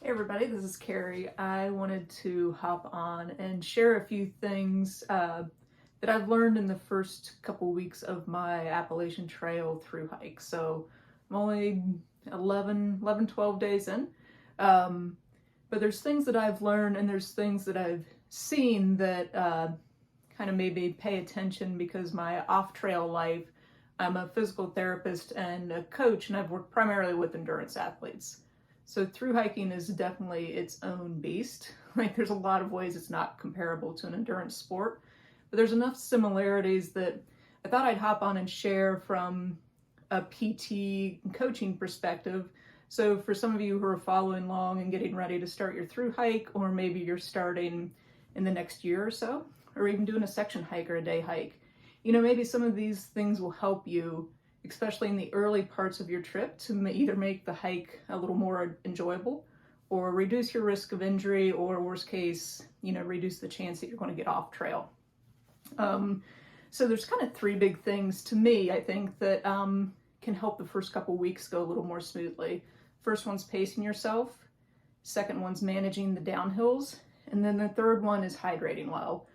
Hey everybody, this is Carrie. I wanted to hop on and share a few things that I've learned in the first couple weeks of my Appalachian Trail through hike. So I'm only 12 days in. But there's things that I've learned and there's things that I've seen that kind of made me pay attention because my off-trail life, I'm a physical therapist and a coach, and I've worked primarily with endurance athletes. So through hiking is definitely its own beast. Like there's a lot of ways it's not comparable to an endurance sport, but there's enough similarities that I thought I'd hop on and share from a PT coaching perspective. So for some of you who are following along and getting ready to start your through hike, or maybe you're starting in the next year or so, or even doing a section hike or a day hike, maybe some of these things will help you, especially in the early parts of your trip, to either make the hike a little more enjoyable or reduce your risk of injury, or worst case, reduce the chance that you're going to get off trail. So there's kind of three big things to me, I think, that can help the first couple weeks go a little more smoothly. First one's pacing yourself. Second one's managing the downhills. And then the third one is hydrating well.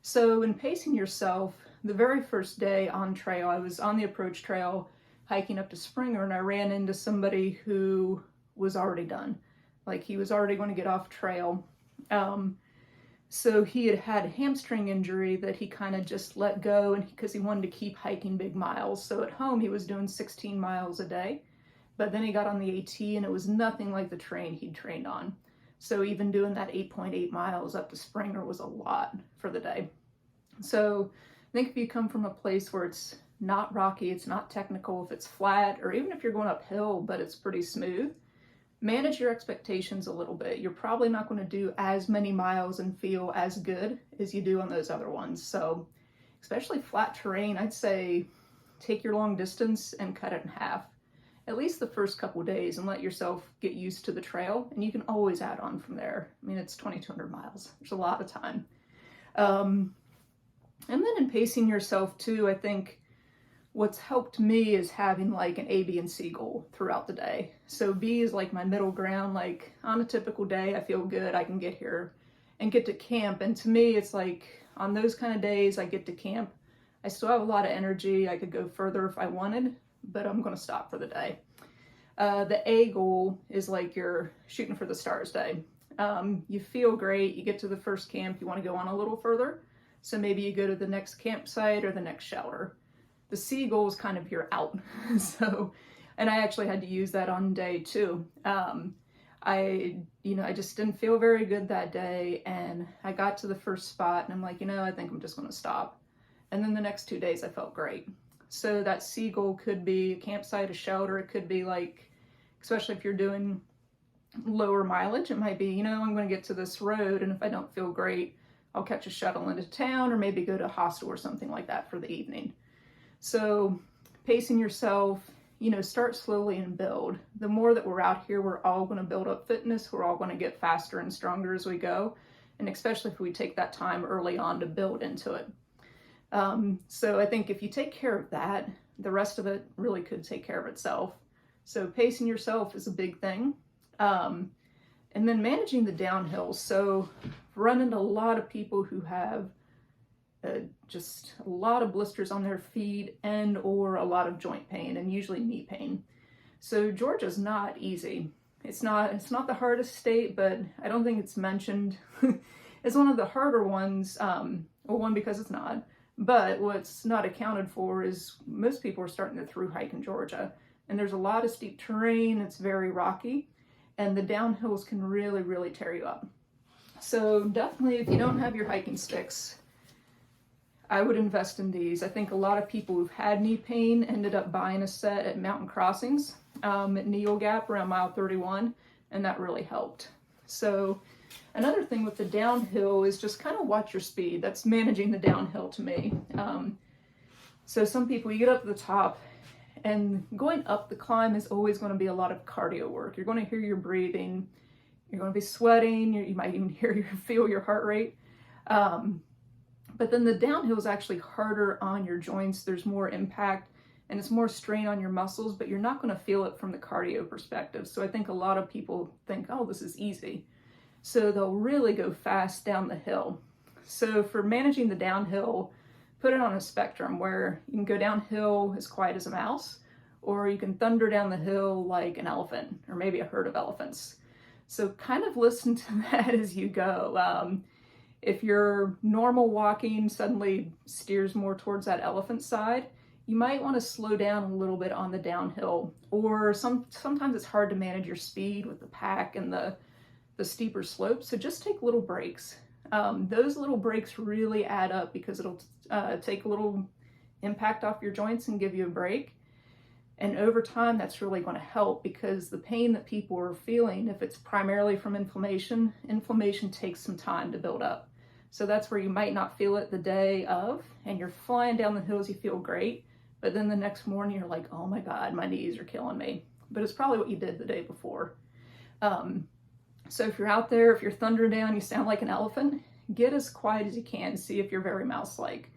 So in pacing yourself, the very first day on trail, I was on the approach trail hiking up to Springer, and I ran into somebody who was already done. Like he was already going to get off trail. So he had a hamstring injury that he kind of just let go, and because he wanted to keep hiking big miles. So at home he was doing 16 miles a day, but then he got on the AT and it was nothing like the train he'd trained on. So even doing that 8.8 miles up to Springer was a lot for the day. So I think if you come from a place where it's not rocky, it's not technical, if it's flat, or even if you're going uphill but it's pretty smooth, manage your expectations a little bit. You're probably not going to do as many miles and feel as good as you do on those other ones. So especially flat terrain, I'd say take your long distance and cut it in half, at least the first couple days, and let yourself get used to the trail, and you can always add on from there. I mean, it's 2,200 miles. There's a lot of time. And then in pacing yourself too, I think what's helped me is having like an A, B, and C goal throughout the day. So B is like my middle ground. Like on a typical day, I feel good, I can get here and get to camp. And to me, it's like on those kind of days I get to camp, I still have a lot of energy. I could go further if I wanted, but I'm going to stop for the day. The A goal is like you're shooting for the stars day. You feel great, you get to the first camp, you want to go on a little further. So maybe you go to the next campsite or the next shelter. The C goal is kind of you're out. So, and I actually had to use that on day 2. I just didn't feel very good that day, and I got to the first spot and I'm like, I think I'm just going to stop. And then the next 2 days I felt great. So that C goal could be a campsite, a shelter. It could be like, especially if you're doing lower mileage, it might be, I'm going to get to this road, and if I don't feel great, I'll catch a shuttle into town, or maybe go to a hostel or something like that for the evening. So pacing yourself, start slowly and build. The more that we're out here, we're all going to build up fitness. We're all going to get faster and stronger as we go. And especially if we take that time early on to build into it. So I think if you take care of that, the rest of it really could take care of itself. So pacing yourself is a big thing. And then managing the downhill. So I've run into a lot of people who have just a lot of blisters on their feet and or a lot of joint pain, and usually knee pain. So Georgia's not easy. It's not the hardest state, but I don't think it's mentioned as one of the harder ones. Well, one, because it's not, but what's not accounted for is most people are starting to through hike in Georgia, and there's a lot of steep terrain. It's very rocky, and the downhills can really, really tear you up. So definitely, if you don't have your hiking sticks, I would invest in these. I think a lot of people who've had knee pain ended up buying a set at Mountain Crossings at Needle Gap around mile 31, and that really helped. So another thing with the downhill is just kind of watch your speed. That's managing the downhill to me. So some people, you get up to the top, and going up the climb is always going to be a lot of cardio work. You're going to hear your breathing, you're going to be sweating, you might even feel your heart rate. But then the downhill is actually harder on your joints. There's more impact, and it's more strain on your muscles, but you're not going to feel it from the cardio perspective. So I think a lot of people think, oh, this is easy. So they'll really go fast down the hill. So for managing the downhill, put it on a spectrum where you can go downhill as quiet as a mouse, or you can thunder down the hill like an elephant, or maybe a herd of elephants. So kind of listen to that as you go. If your normal walking suddenly steers more towards that elephant side, you might want to slow down a little bit on the downhill, or sometimes it's hard to manage your speed with the pack and the steeper slopes, so just take little breaks. Those little breaks really add up because it'll take a little impact off your joints and give you a break. And over time, that's really going to help, because the pain that people are feeling, if it's primarily from inflammation takes some time to build up. So that's where you might not feel it the day of, and you're flying down the hills, you feel great, but then the next morning you're like, oh my God, my knees are killing me. But it's probably what you did the day before. So if you're out there, if you're thundering down, you sound like an elephant, get as quiet as you can, see if you're very mouse-like.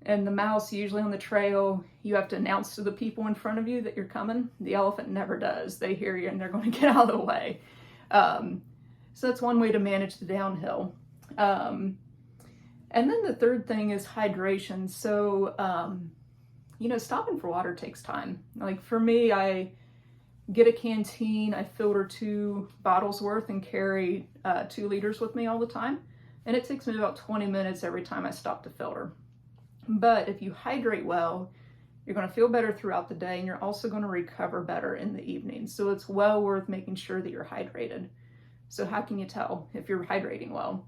And the mouse, usually on the trail, you have to announce to the people in front of you that you're coming. The elephant never does. They hear you and they're going to get out of the way. So that's one way to manage the downhill. And then the third thing is hydration. So, stopping for water takes time. Like for me, I get a canteen, I filter 2 bottles worth and carry 2 liters with me all the time. And it takes me about 20 minutes every time I stop to filter. But if you hydrate well, you're going to feel better throughout the day, and you're also going to recover better in the evening. So it's well worth making sure that you're hydrated. So how can you tell if you're hydrating well?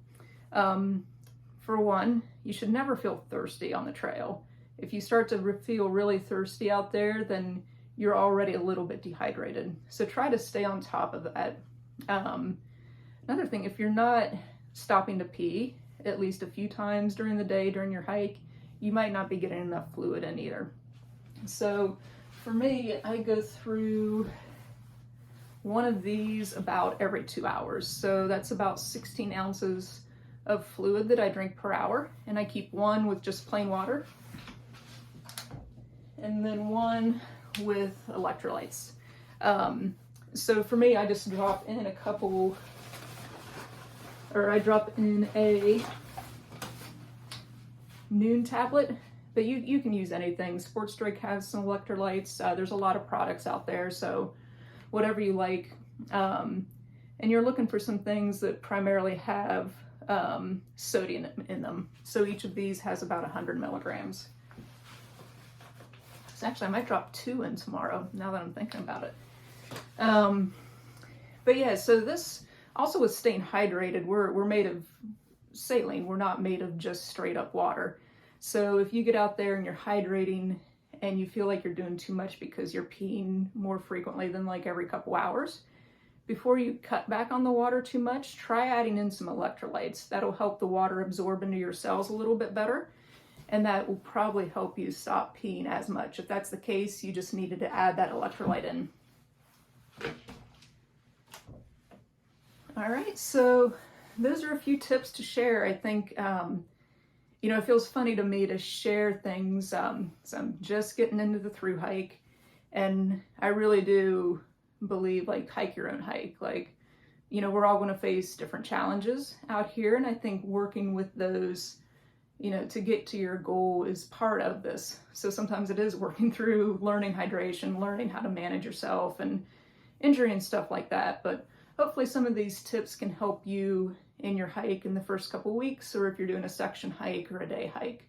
For one, you should never feel thirsty on the trail. If you start to feel really thirsty out there, then you're already a little bit dehydrated. So try to stay on top of that. Another thing, if you're not stopping to pee at least a few times during the day during your hike, you might not be getting enough fluid in either. So for me, I go through one of these about every 2 hours. So that's about 16 ounces of fluid that I drink per hour. And I keep one with just plain water, and then one with electrolytes. So for me, I just drop in I drop in a Noon tablet, but you can use anything. Sports Drink has some electrolytes. There's a lot of products out there, so whatever you like. And you're looking for some things that primarily have sodium in them. So each of these has about 100 milligrams. So actually, I might drop 2 in tomorrow, now that I'm thinking about it. But yeah, so this, also with staying hydrated, we're made of saline. We're not made of just straight up water. So if you get out there and you're hydrating and you feel like you're doing too much because you're peeing more frequently than like every couple hours, before you cut back on the water too much, try adding in some electrolytes. That'll help the water absorb into your cells a little bit better, and that will probably help you stop peeing as much. If that's the case, you just needed to add that electrolyte in. All right, so those are a few tips to share. I think, it feels funny to me to share things. So I'm just getting into the Thru hike, and I really do believe, like, hike your own hike. Like, we're all going to face different challenges out here, and I think working with those, to get to your goal is part of this. So sometimes it is working through learning hydration, learning how to manage yourself and injury and stuff like that. But hopefully some of these tips can help you in your hike in the first couple weeks, or if you're doing a section hike or a day hike.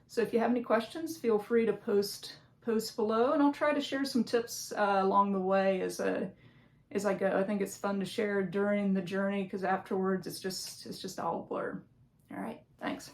So if you have any questions, feel free to post below, and I'll try to share some tips along the way as I go. I think it's fun to share during the journey, because afterwards it's just all a blur. All right, thanks.